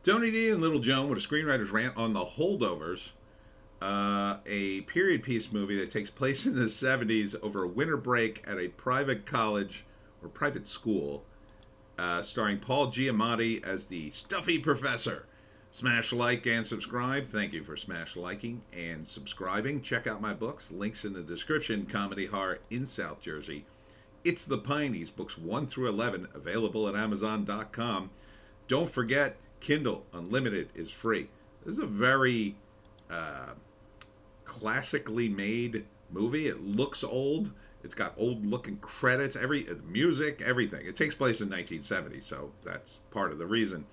Tony D and Little Joan with a screenwriter's rant on the Holdovers, a period piece movie that takes place in the 70s over a winter break at a private college or private school, starring Paul Giamatti as the stuffy professor. Smash like and subscribe. Thank you for smash liking and subscribing. Check out my books. Links in the description. Comedy horror in South Jersey. It's the Pineys, books 1 through 11, available at Amazon.com. Don't forget, Kindle Unlimited is free. This is a very classically made movie. It looks old. It's got old looking credits, music, everything. It takes place in 1970, so that's part of the reason.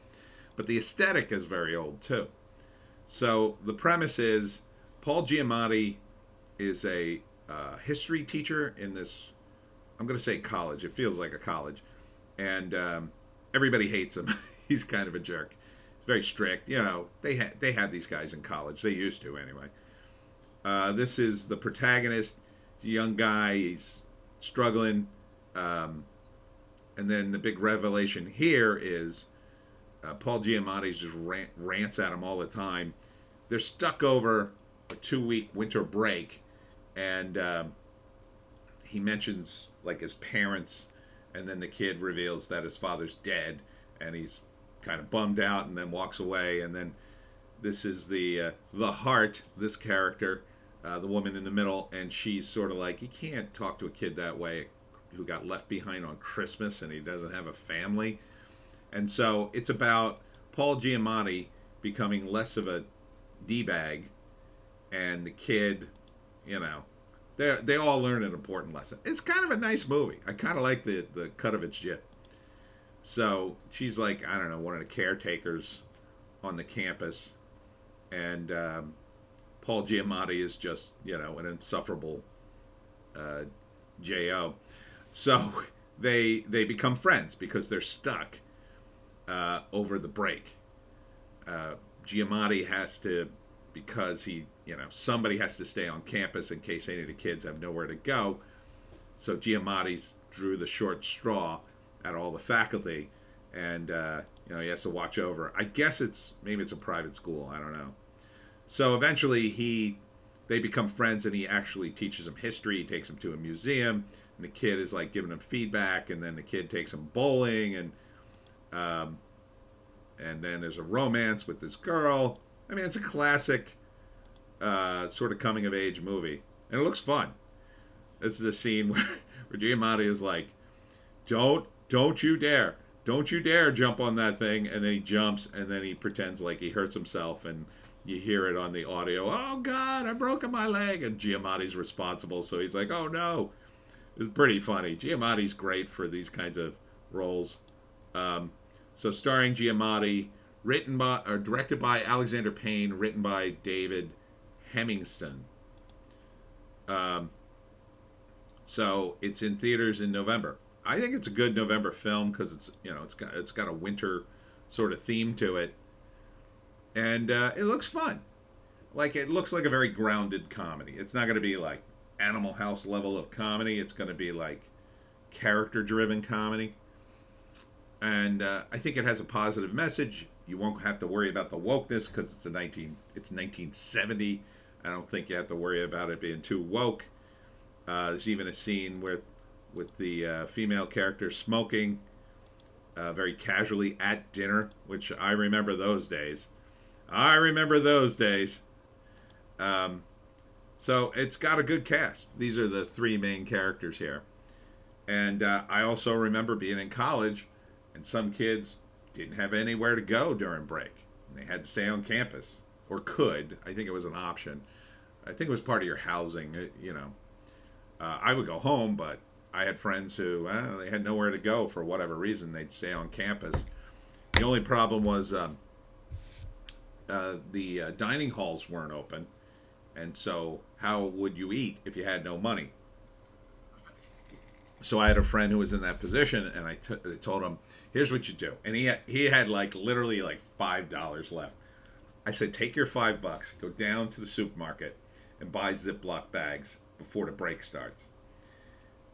But the aesthetic is very old too. So the premise is Paul Giamatti is a history teacher in this, I'm going to say college. It feels like a college. And everybody hates him. He's kind of a jerk. He's very strict. You know, they have these guys in college. They used to anyway. This is the protagonist. He's a young guy. He's struggling. And then the big revelation here is Paul Giamatti just rants at him all the time. They're stuck over a 2-week winter break. And he mentions like his parents. And then the kid reveals that his father's dead. And he's kind of bummed out and then walks away. And then this is the heart, this character, the woman in the middle, and she's sort of like, you can't talk to a kid that way who got left behind on Christmas and he doesn't have a family. And so it's about Paul Giamatti becoming less of a D-bag, and the kid, you know, they all learn an important lesson. It's kind of a nice movie. I kind of like the cut of its jib. So she's like, I don't know, one of the caretakers on the campus. And Paul Giamatti is just, you know, an insufferable J.O. So they become friends because they're stuck over the break. Giamatti has to, because somebody has to stay on campus in case any of the kids have nowhere to go. So Giamatti drew the short straw at all the faculty, and he has to watch over. I guess maybe it's a private school. I don't know. So eventually they become friends, and he actually teaches him history. He takes him to a museum, and the kid is like giving him feedback, and then the kid takes him bowling, and then there's a romance with this girl. I mean, it's a classic sort of coming of age movie, and it looks fun. This is a scene where Giamatti is like, Don't you dare jump on that thing. And then he jumps, and then he pretends like he hurts himself, and you hear it on the audio. Oh God, I've broken my leg. And Giamatti's responsible. So he's like, oh no. It's pretty funny. Giamatti's great for these kinds of roles. So starring Giamatti, directed by Alexander Payne, written by David Hemingston. So it's in theaters in November. I think it's a good November film because it's got a winter sort of theme to it, and it looks fun. Like, it looks like a very grounded comedy. It's not going to be like Animal House level of comedy. It's going to be like character driven comedy, and I think it has a positive message. You won't have to worry about the wokeness because it's 1970. I don't think you have to worry about it being too woke. There's even a scene with the female character smoking very casually at dinner, which I remember those days. So it's got a good cast. These are the three main characters here. And I also remember being in college, and some kids didn't have anywhere to go during break. They had to stay on campus, or could. I think it was an option. I think it was part of your housing, I would go home, but I had friends who they had nowhere to go for whatever reason. They'd stay on campus. The only problem was the dining halls weren't open, and so how would you eat if you had no money? So I had a friend who was in that position, and I told him, "Here's what you do." And he had like literally like $5 left. I said, "Take your $5, go down to the supermarket, and buy Ziploc bags before the break starts."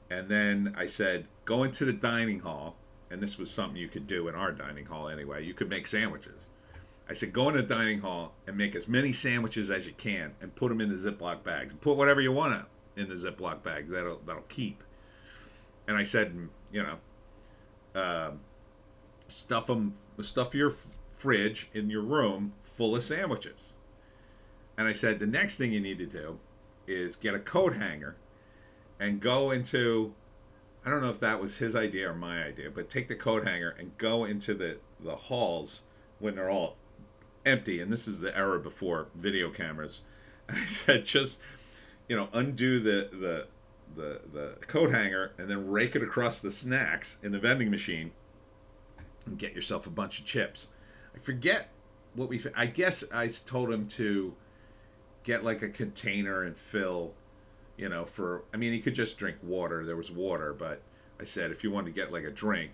And then I said, go into the dining hall, and this was something you could do in our dining hall anyway. You could make sandwiches. I said, go in the dining hall and make as many sandwiches as you can and put them in the Ziploc bags. Put whatever you want in the Ziploc bag. That'll keep. And I said, you know, stuff your fridge in your room full of sandwiches. And I said, the next thing you need to do is get a coat hanger and go into, I don't know if that was his idea or my idea, but take the coat hanger and go into the halls when they're all empty. And this is the era before video cameras. And I said, just, you know, undo the coat hanger and then rake it across the snacks in the vending machine and get yourself a bunch of chips. I forget what I guess I told him to get like a container and fill, you know, I mean, he could just drink water. There was water, but I said, if you want to get like a drink,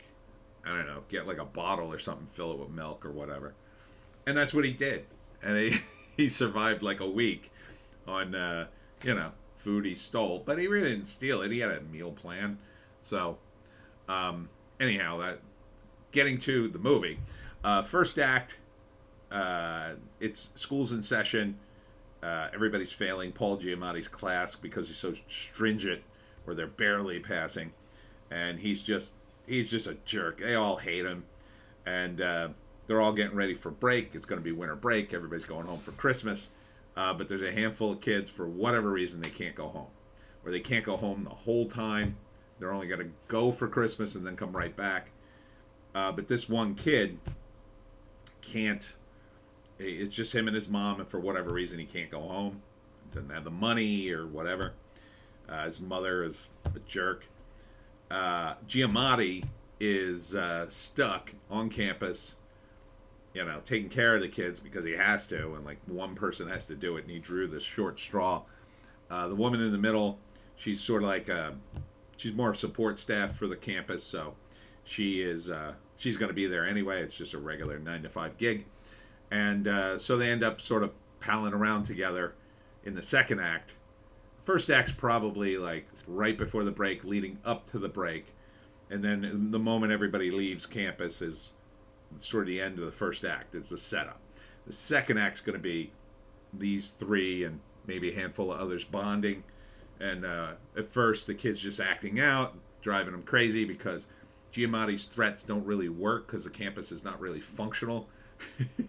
I don't know, get like a bottle or something, fill it with milk or whatever. And that's what he did. And he survived like a week on, you know, food he stole, but he really didn't steal it. He had a meal plan. So, anyhow, getting to the movie, first act, it's school's in session. Everybody's failing Paul Giamatti's class because he's so stringent, or they're barely passing, and he's just a jerk. They all hate him, and they're all getting ready for break. It's going to be winter break. Everybody's going home for Christmas, but there's a handful of kids, for whatever reason, they can't go home, or they can't go home the whole time. They're only going to go for Christmas and then come right back. But this one kid can't. It's just him and his mom, and for whatever reason, he can't go home. Doesn't have the money or whatever. His mother is a jerk. Giamatti is stuck on campus, you know, taking care of the kids because he has to, and like one person has to do it, and he drew this short straw. The woman in the middle, she's sort of like she's more of support staff for the campus, so she's going to be there anyway. It's just a regular 9-to-5 gig. And so they end up sort of palling around together in the second act. First act's probably like right before the break, leading up to the break. And then the moment everybody leaves campus is sort of the end of the first act. It's a setup. The second act's going to be these three and maybe a handful of others bonding. And at first, the kid's just acting out, driving them crazy because Giamatti's threats don't really work because the campus is not really functional.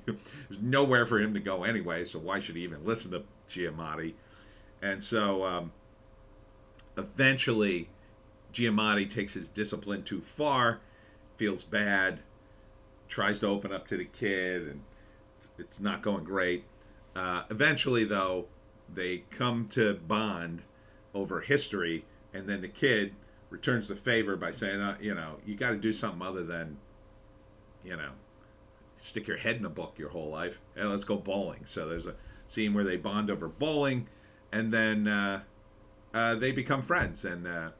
There's nowhere for him to go anyway, so why should he even listen to Giamatti? And so eventually Giamatti takes his discipline too far, feels bad, tries to open up to the kid, and it's not going great. Eventually, though, they come to bond over history, and then the kid returns the favor by saying, you know, you got to do something other than, you know, stick your head in a book your whole life, and let's go bowling. So there's a scene where they bond over bowling, and then they become friends, and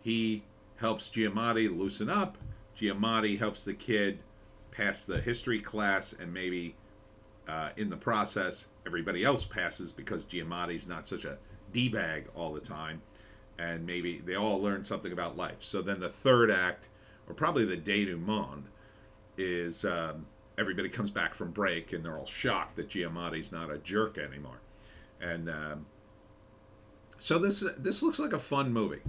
he helps Giamatti loosen up. Giamatti helps the kid pass the history class, and maybe in the process everybody else passes because Giamatti's not such a D-bag all the time, and maybe they all learn something about life. So then the third act, or probably the denouement, is everybody comes back from break and they're all shocked that Giamatti's not a jerk anymore. And so this looks like a fun movie.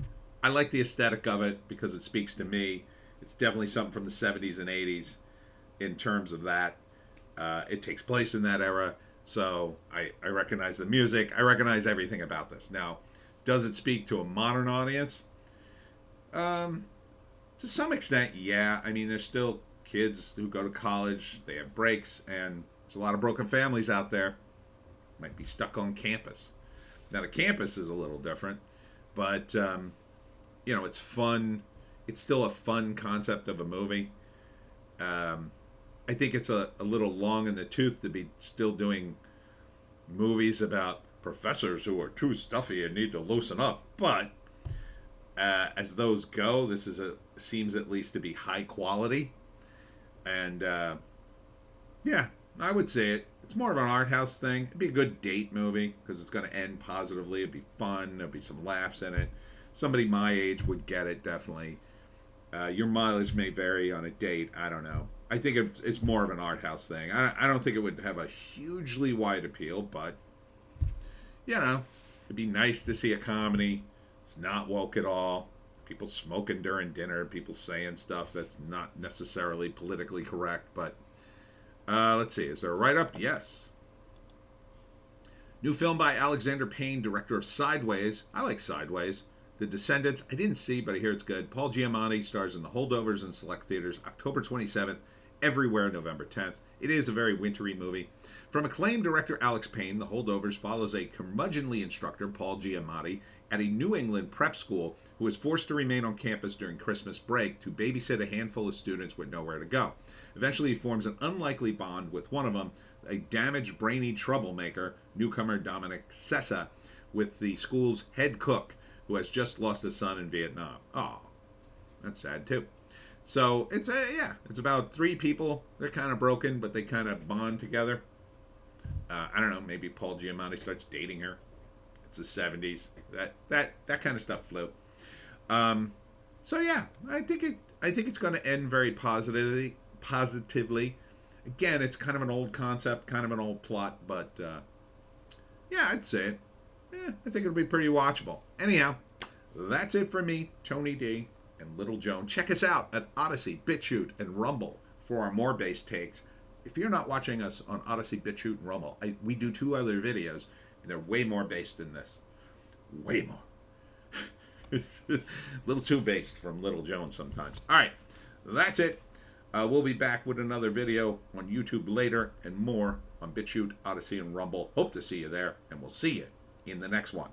I like the aesthetic of it because it speaks to me. It's definitely something from the 70s and 80s in terms of that. It takes place in that era, so I recognize the music. I recognize everything about this. Now, does it speak to a modern audience? To some extent, yeah. I mean, there's still kids who go to college, they have breaks, and there's a lot of broken families out there. Might be stuck on campus. Now, the campus is a little different, but, you know, it's fun. It's still a fun concept of a movie. I think it's a little long in the tooth to be still doing movies about professors who are too stuffy and need to loosen up. But as those go, this seems at least to be high quality. And yeah, I would say it. It's more of an art house thing. It'd be a good date movie because it's going to end positively. It'd be fun. There'll be some laughs in it. Somebody my age would get it, definitely. Your mileage may vary on a date. I don't know. I think it's more of an art house thing. I don't think it would have a hugely wide appeal, but you know, it'd be nice to see a comedy. It's not woke at all. People smoking during dinner, people saying stuff that's not necessarily politically correct. But let's see, is there a write-up? Yes. New film by Alexander Payne, director of Sideways. I like Sideways. The Descendants, I didn't see, but I hear it's good. Paul Giamatti stars in The Holdovers in select theaters October 27th, everywhere November 10th. It is a very wintry movie. From acclaimed director Alex Payne, The Holdovers follows a curmudgeonly instructor, Paul Giamatti, at a New England prep school who is forced to remain on campus during Christmas break to babysit a handful of students with nowhere to go. Eventually, he forms an unlikely bond with one of them, a damaged, brainy troublemaker, newcomer Dominic Sessa, with the school's head cook, who has just lost his son in Vietnam. Oh, that's sad too. So it's about three people. They're kind of broken, but they kind of bond together. I don't know. Maybe Paul Giamatti starts dating her. It's the 70s. That kind of stuff flew. So yeah, I think it's going to end very positively. Again, it's kind of an old concept, kind of an old plot, but yeah, I'd say it. Yeah, I think it'll be pretty watchable. Anyhow, that's it for me, Tony D and Little Joan. Check us out at Odysee, Bitchute, and Rumble for our more based takes. If you're not watching us on Odysee, Bitchute, and Rumble, we do 2 other videos, and they're way more based than this. Way more. A little too based from Little Joan sometimes. All right, that's it. We'll be back with another video on YouTube later and more on Bitchute, Odysee, and Rumble. Hope to see you there, and we'll see you in the next one.